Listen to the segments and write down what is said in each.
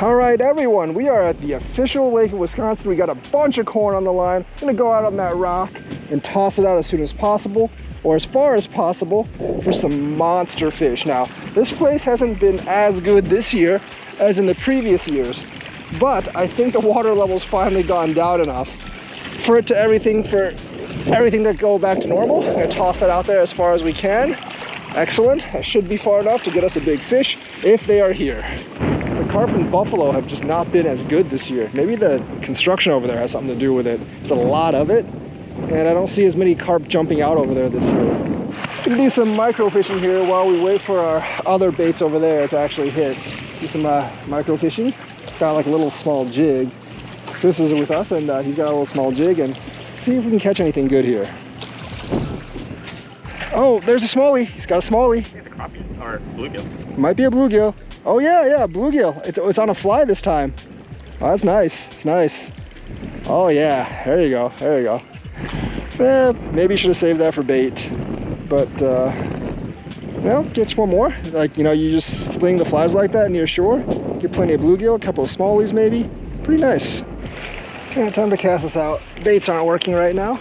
All right, everyone, we are at the official lake of Wisconsin. We got a bunch of corn on the line. I'm gonna go out on that rock and toss it out as soon as possible, or as far as possible, for some monster fish. Now, this place hasn't been as good this year as in the previous years, but I think the water level's finally gone down enough for everything to go back to normal. I'm gonna toss that out there as far as we can. Excellent. That should be far enough to get us a big fish if they are here. The carp and buffalo have just not been as good this year. Maybe the construction over there has something to do with it. There's a lot of it, and I don't see as many carp jumping out over there this year. Gonna do some micro fishing here while we wait for our other baits over there to actually hit. Do some micro fishing. Got like a little small jig. Chris is with us, and he's got a little small jig, and see if we can catch anything good here. Oh, there's a smallie. He's got a smallie. It's a crappie or bluegill. Might be a bluegill. Oh yeah, bluegill. It's on a fly this time. Oh, that's nice. It's nice. Oh yeah, there you go. Maybe should have saved that for bait, but well, catch one more. Like, you know, you just sling the flies like that near shore. Get plenty of bluegill, a couple of smallies maybe. Pretty nice. Yeah, time to cast this out. Baits aren't working right now.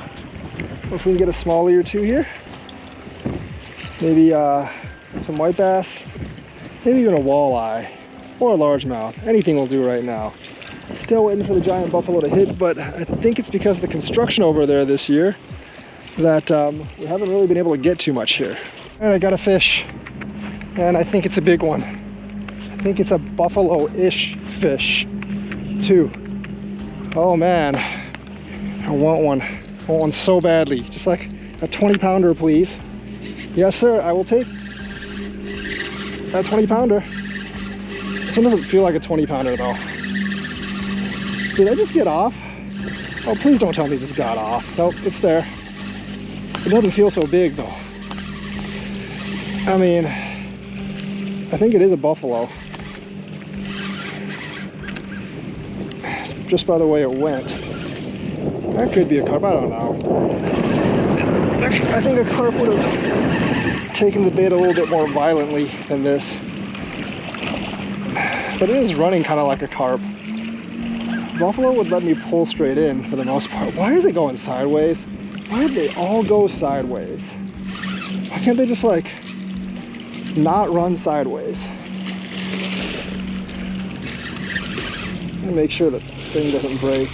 If we can get a smallie or two here. Maybe some white bass, maybe even a walleye or a largemouth. Anything will do right now. Still waiting for the giant buffalo to hit, but I think it's because of the construction over there this year that we haven't really been able to get too much here. And I got a fish, and I think it's a big one. I think it's a buffalo-ish fish, too. Oh man, I want one so badly. Just like a 20-pounder, please. Yes, sir, I will take that 20-pounder. This one doesn't feel like a 20-pounder, though. Did I just get off? Oh, please don't tell me it just got off. Nope, it's there. It doesn't feel so big, though. I mean, I think it is a buffalo. Just by the way it went. That could be a carp, I don't know. I think a carp would have taken the bait a little bit more violently than this. But it is running kind of like a carp. Buffalo would let me pull straight in for the most part. Why is it going sideways? Why did they all go sideways? Why can't they just like not run sideways? I'm gonna make sure the thing doesn't break.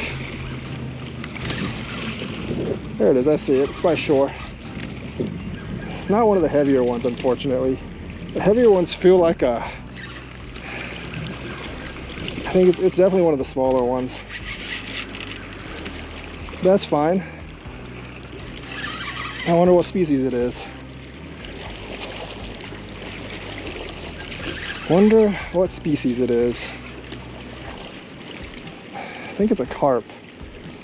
There it is, I see it. It's by shore. It's not one of the heavier ones, unfortunately. The heavier ones feel like a... I think it's definitely one of the smaller ones. That's fine. I wonder what species it is. Wonder what species it is. I think it's a carp,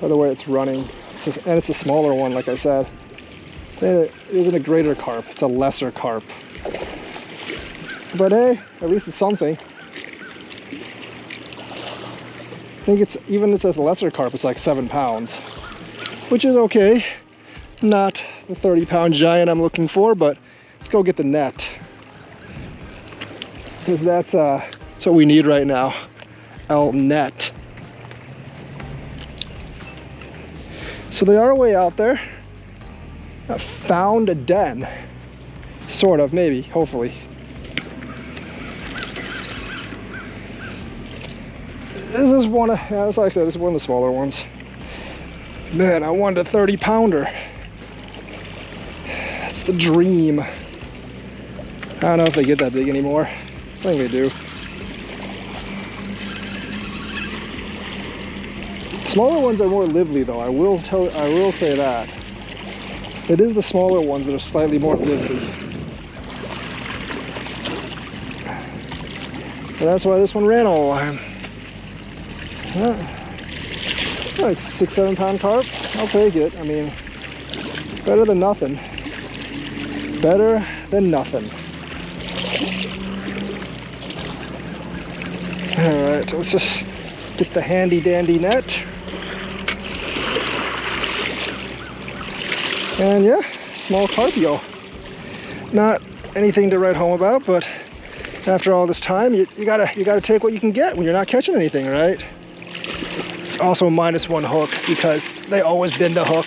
by the way it's running. And it's a smaller one, like I said. It isn't a greater carp, it's a lesser carp. But hey, at least it's something. I think it's, even if it's a lesser carp, it's like 7 pounds. Which is okay. Not the 30-pound giant I'm looking for, but let's go get the net. Because that's what we need right now. El net. So they are way out there. I found a den. Sort of, maybe, hopefully. This is one of, yeah, like I said, this is one of the smaller ones. Man, I wanted a 30-pounder. That's the dream. I don't know if they get that big anymore. I think they do. Smaller ones are more lively, though. I will say that. It is the smaller ones that are slightly more lively. And that's why this one ran all the line. Like 6-7 pound carp. I'll take it. I mean, better than nothing. Better than nothing. All right, let's just get the handy dandy net. And yeah, small carpio. Not anything to write home about, but After all this time, you gotta take what you can get when you're not catching anything, right? It's also -1 hook because they always bend the hook,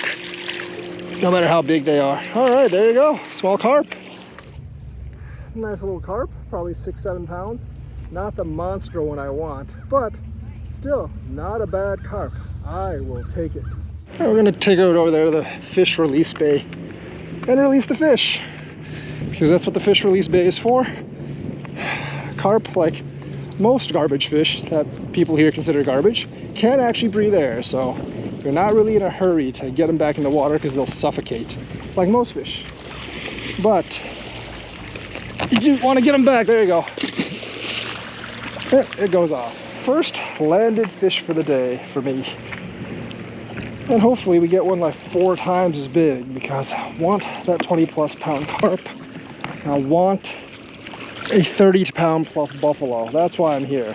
no matter how big they are. All right, there you go, small carp. Nice little carp, probably 6-7 pounds. Not the monster one I want, but still not a bad carp. I will take it. All right, we're gonna take it over there to the fish release bay and release the fish, because that's what the fish release bay is for. Carp, like most garbage fish that people here consider garbage, can't actually breathe air, so you're not really in a hurry to get them back in the water because they'll suffocate, like most fish. But you do want to get them back. There you go. It goes off. First landed fish for the day for me. And hopefully we get one like 4 times as big, because I want that 20+ pound carp. I want a 30 pound plus buffalo. That's why I'm here.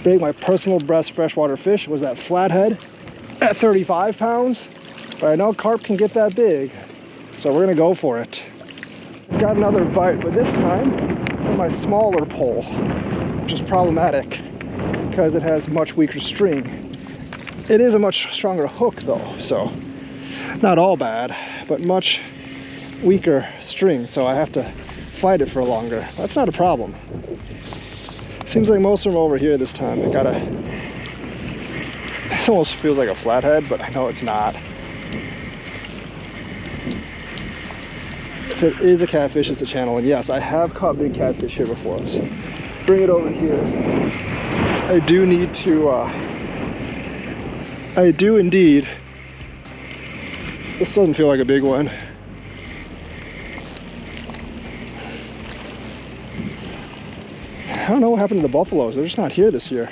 My personal best freshwater fish was that flathead at 35 pounds. But I know carp can get that big, so we're gonna go for it. Got another bite, but this time it's on my smaller pole, which is problematic because it has much weaker string. It is a much stronger hook though, so not all bad, but much weaker string, so I have to fight it for longer. That's not a problem. Seems like most of them are over here this time. They got this almost feels like a flathead, but I know it's not. If it is a catfish, it's a channel, and yes, I have caught big catfish here before. Let's bring it over here. I do need to, I do indeed. This doesn't feel like a big one. I don't know what happened to the buffaloes. They're just not here this year.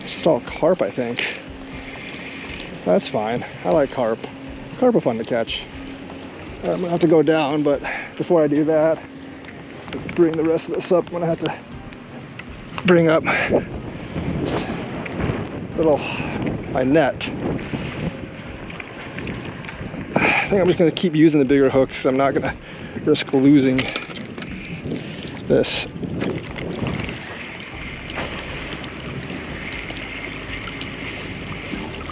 It's just all carp, I think. That's fine. I like carp. Carp are fun to catch. I'm gonna have to go down, but before I do that, bring the rest of this up, I'm gonna have to bring up this little, my net. I think I'm just gonna keep using the bigger hooks, because I'm not gonna risk losing this.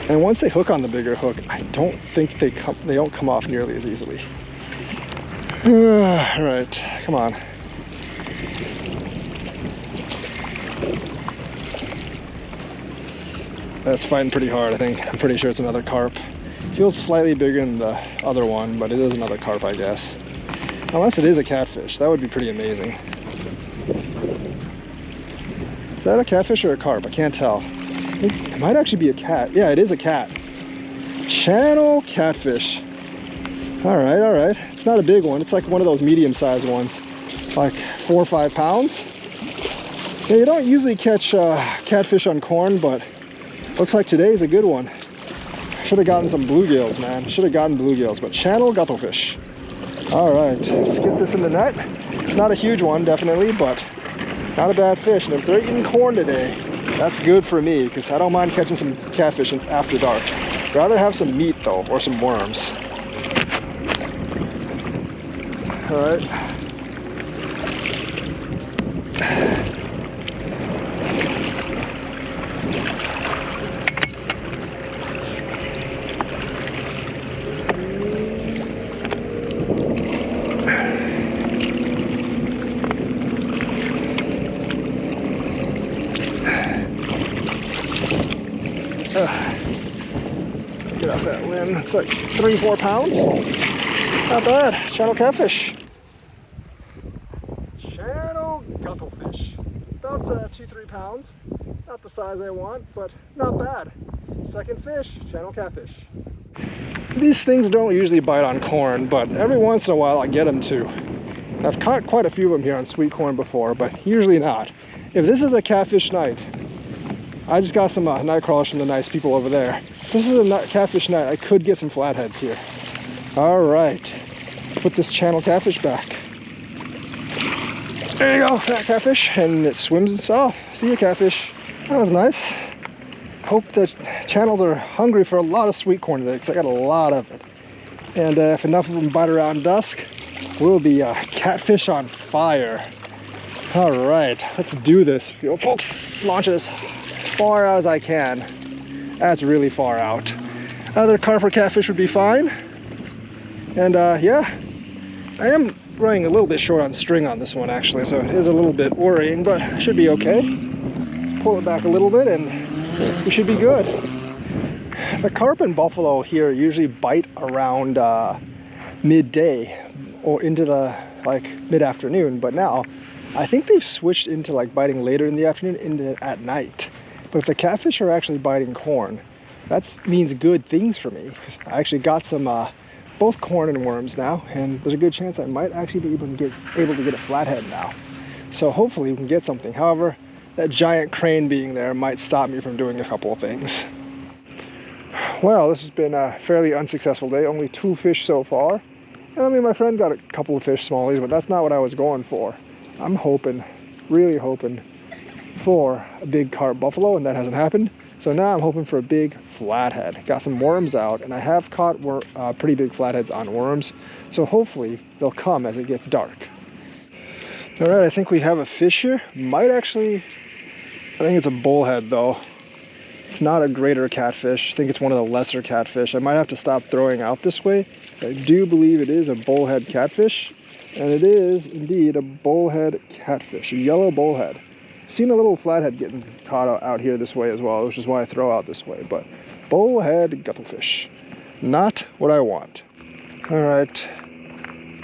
And once they hook on the bigger hook, I don't think they don't come off nearly as easily. All right, come on. That's fighting pretty hard, I think. I'm pretty sure it's another carp. Feels slightly bigger than the other one, but it is another carp, I guess. Unless it is a catfish, that would be pretty amazing. Is that a catfish or a carp? I can't tell. It might actually be a cat. Yeah, it is a cat. Channel catfish. All right. It's not a big one. It's like one of those medium-sized ones, like 4 or 5 pounds. Yeah, you don't usually catch catfish on corn, but looks like today's a good one. Should have gotten some bluegills, man. Should have gotten bluegills, but channel cuttlefish. All right, let's get this in the net. It's not a huge one, definitely, but not a bad fish. And if they're eating corn today, that's good for me, because I don't mind catching some catfish after dark. Rather have some meat though, or some worms. All right. Get off that limb. It's like 3 or 4 pounds. Not bad. Channel catfish. Channel cuttlefish. About 2-3 pounds. Not the size I want, but not bad. Second fish, channel catfish. These things don't usually bite on corn, but every once in a while I get them to. I've caught quite a few of them here on sweet corn before, but usually not. If this is a catfish night, I just got some night crawlers from the nice people over there. If this is a catfish night, I could get some flatheads here. All right, let's put this channel catfish back. There you go, fat catfish, and it swims off. See ya, catfish. That was nice. Hope the channels are hungry for a lot of sweet corn today, because I got a lot of it. And if enough of them bite around dusk, we'll be catfish on fire. All right, let's do this, folks. Let's launch it as far out as I can. That's really far out. Other carp or catfish would be fine. And yeah, I am running a little bit short on string on this one actually, so it is a little bit worrying, but it should be okay. Let's pull it back a little bit and we should be good. The carp and buffalo here usually bite around midday or into the like mid-afternoon, but now I think they've switched into like biting later in the afternoon into at night. But if the catfish are actually biting corn, that means good things for me, because I actually got some both corn and worms now, and there's a good chance I might actually be able to get a flathead now. So hopefully we can get something. However, that giant crane being there might stop me from doing a couple of things. Well, this has been a fairly unsuccessful day. Only 2 fish so far. And I mean, my friend got a couple of fish smallies, but that's not what I was going for. I'm hoping, really hoping for a big carp buffalo, and that hasn't happened. So now I'm hoping for a big flathead. Got some worms out, and I have caught pretty big flatheads on worms. So hopefully they'll come as it gets dark. All right, I think we have a fish here. Might actually, I think it's a bullhead though. It's not a greater catfish. I think it's one of the lesser catfish. I might have to stop throwing out this way. I do believe it is a bullhead catfish, and it is indeed a bullhead catfish, a yellow bullhead. I've seen a little flathead getting caught out here this way as well, which is why I throw out this way, but bullhead gupplefish, not what I want. All right,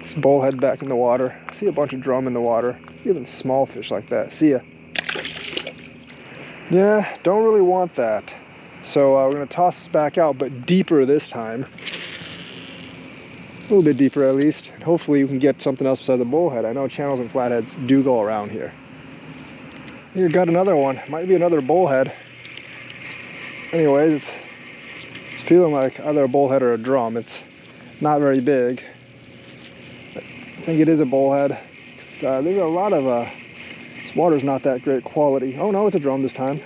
let's bullhead back in the water. I see a bunch of drum in the water, even small fish like that. See ya. Yeah, don't really want that. So we're gonna toss this back out, but deeper this time. A little bit deeper at least. And hopefully you can get something else besides a bullhead. I know channels and flatheads do go around here. Here, got another one. Might be another bullhead. Anyways, it's feeling like either a bullhead or a drum. It's not very big. I think it is a bullhead. There's a lot of this water's not that great quality. Oh no, it's a drum this time.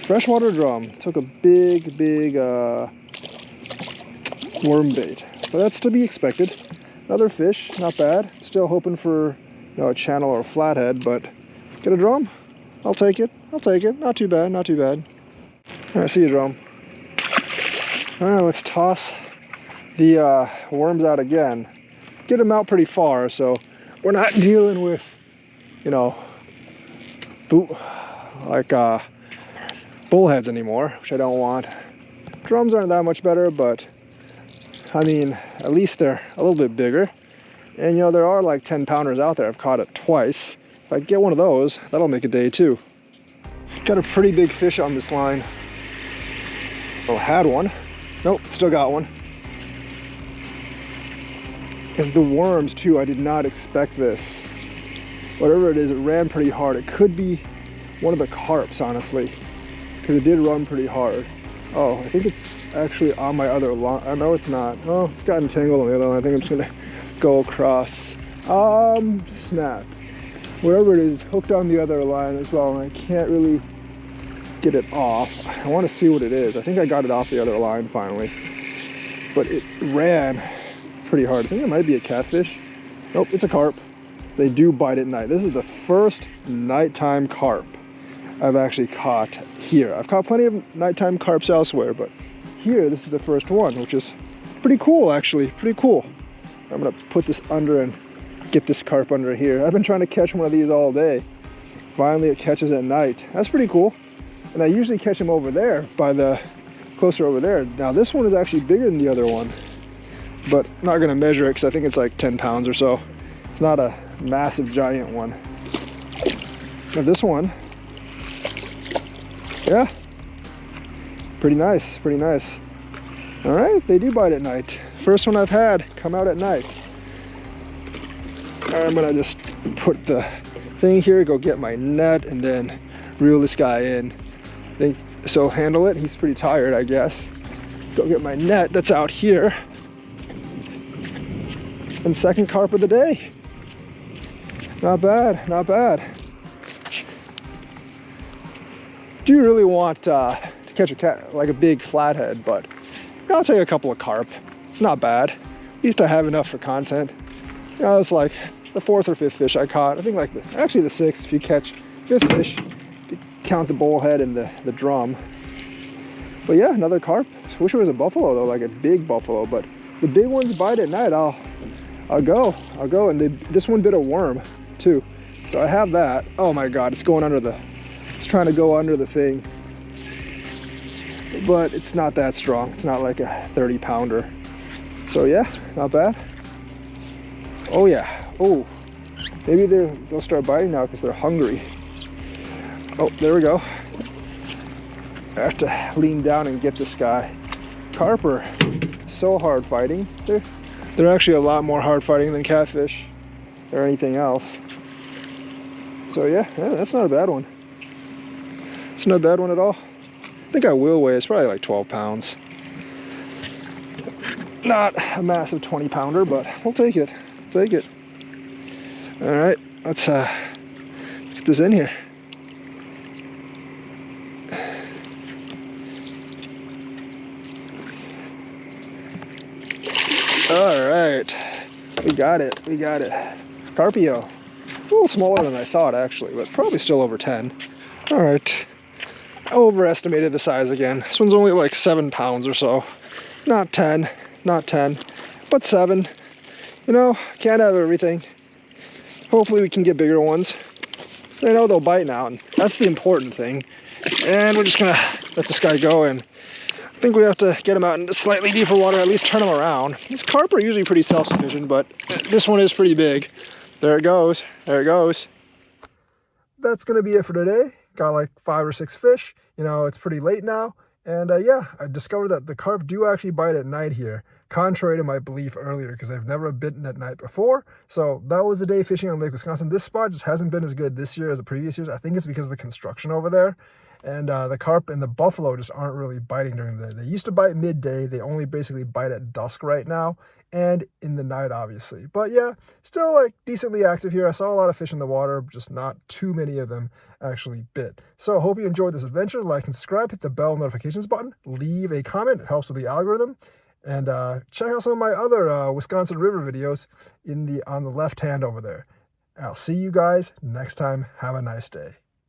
Freshwater drum. Took a big worm bait, but that's to be expected. Another fish, not bad. Still hoping for a channel or a flathead, but get a drum. I'll take it. I'll take it. Not too bad. Not too bad. All right, see you, drum. All right, let's toss the worms out again. Get them out pretty far, so we're not dealing with, bullheads anymore, which I don't want. Drums aren't that much better, but I mean, at least they're a little bit bigger. And there are like 10-pounders out there. I've caught it twice. If I get one of those, that'll make a day too. Got a pretty big fish on this line. Oh, had one. Nope, still got one. It's the worms too. I did not expect this. Whatever it is, it ran pretty hard. It could be one of the carps, honestly, because it did run pretty hard. Oh, I think it's actually on my other line. I know it's not. Oh, it's got entangled on the other line. I think I'm just gonna go across. Snap. Wherever it is, hooked on the other line as well, and I can't really get it off. I want to see what it is. I think I got it off the other line finally, but it ran pretty hard. I think it might be a catfish. Nope, it's a carp. They do bite at night. This is the first nighttime carp I've actually caught here. I've caught plenty of nighttime carps elsewhere, but here, this is the first one, which is pretty cool, actually. Pretty cool. I'm gonna put this under and get this carp under here. I've been trying to catch one of these all day. Finally, it catches at night. That's pretty cool. And I usually catch them over there, closer over there. Now, this one is actually bigger than the other one, but I'm not gonna measure it because I think it's like 10 pounds or so. It's not a massive giant one. Now this one, yeah, pretty nice, pretty nice. All right, they do bite at night. First one I've had come out at night. All right, I'm gonna just put the thing here, go get my net, and then reel this guy in. So handle it. He's pretty tired, I guess. Go get my net that's out here. And second carp of the day. Not bad, not bad. Do you really want to catch a big flathead, but I'll take a couple of carp. It's not bad. At least I have enough for content. It's like the fourth or fifth fish I caught. I think like actually the sixth if you catch fifth fish, if you count the bullhead and the drum. But yeah, another carp. I wish it was a buffalo though, like a big buffalo. But the big ones bite at night. I'll go. And this one bit a worm too. So I have that. Oh my God, it's going under it's trying to go under the thing. But it's not that strong. It's not like a 30 pounder. So yeah, not bad. Oh yeah. Oh, maybe they'll start biting now because they're hungry. Oh, there we go. I have to lean down and get this guy. Carp are so hard fighting. They're actually a lot more hard fighting than catfish or anything else. So yeah, that's not a bad one. It's not a bad one at all. I think I will weigh, it's probably like 12 pounds. Not a massive 20 pounder, but we'll take it. Take it. All right, let's get this in here. All right, we got it. Carpio. A little smaller than I thought actually, but probably still over 10. All right, I overestimated the size again. This one's only like 7 pounds or so. Not 10, but 7. You know, can't have everything. Hopefully we can get bigger ones. So I know they'll bite now, and that's the important thing. And we're just gonna let this guy go, and I think we have to get him out into slightly deeper water, at least turn him around. These carp are usually pretty self-sufficient, but this one is pretty big. There it goes. That's gonna be it for today. Got like 5 or 6 fish. You know, it's pretty late now. And yeah, I discovered that the carp do actually bite at night here, contrary to my belief earlier, because I've never bitten at night before. So that was the day fishing on Lake Wisconsin. This spot just hasn't been as good this year as the previous years. I think it's because of the construction over there. And the carp and the buffalo just aren't really biting during the day. They used to bite midday. They only basically bite at dusk right now, and in the night, obviously. But yeah, still like decently active here. I saw a lot of fish in the water, just not too many of them actually bit. So hope you enjoyed this adventure. Like and subscribe, hit the bell notifications button, leave a comment. It helps with the algorithm. And check out some of my other Wisconsin River videos on the left hand over there. I'll see you guys next time. Have a nice day.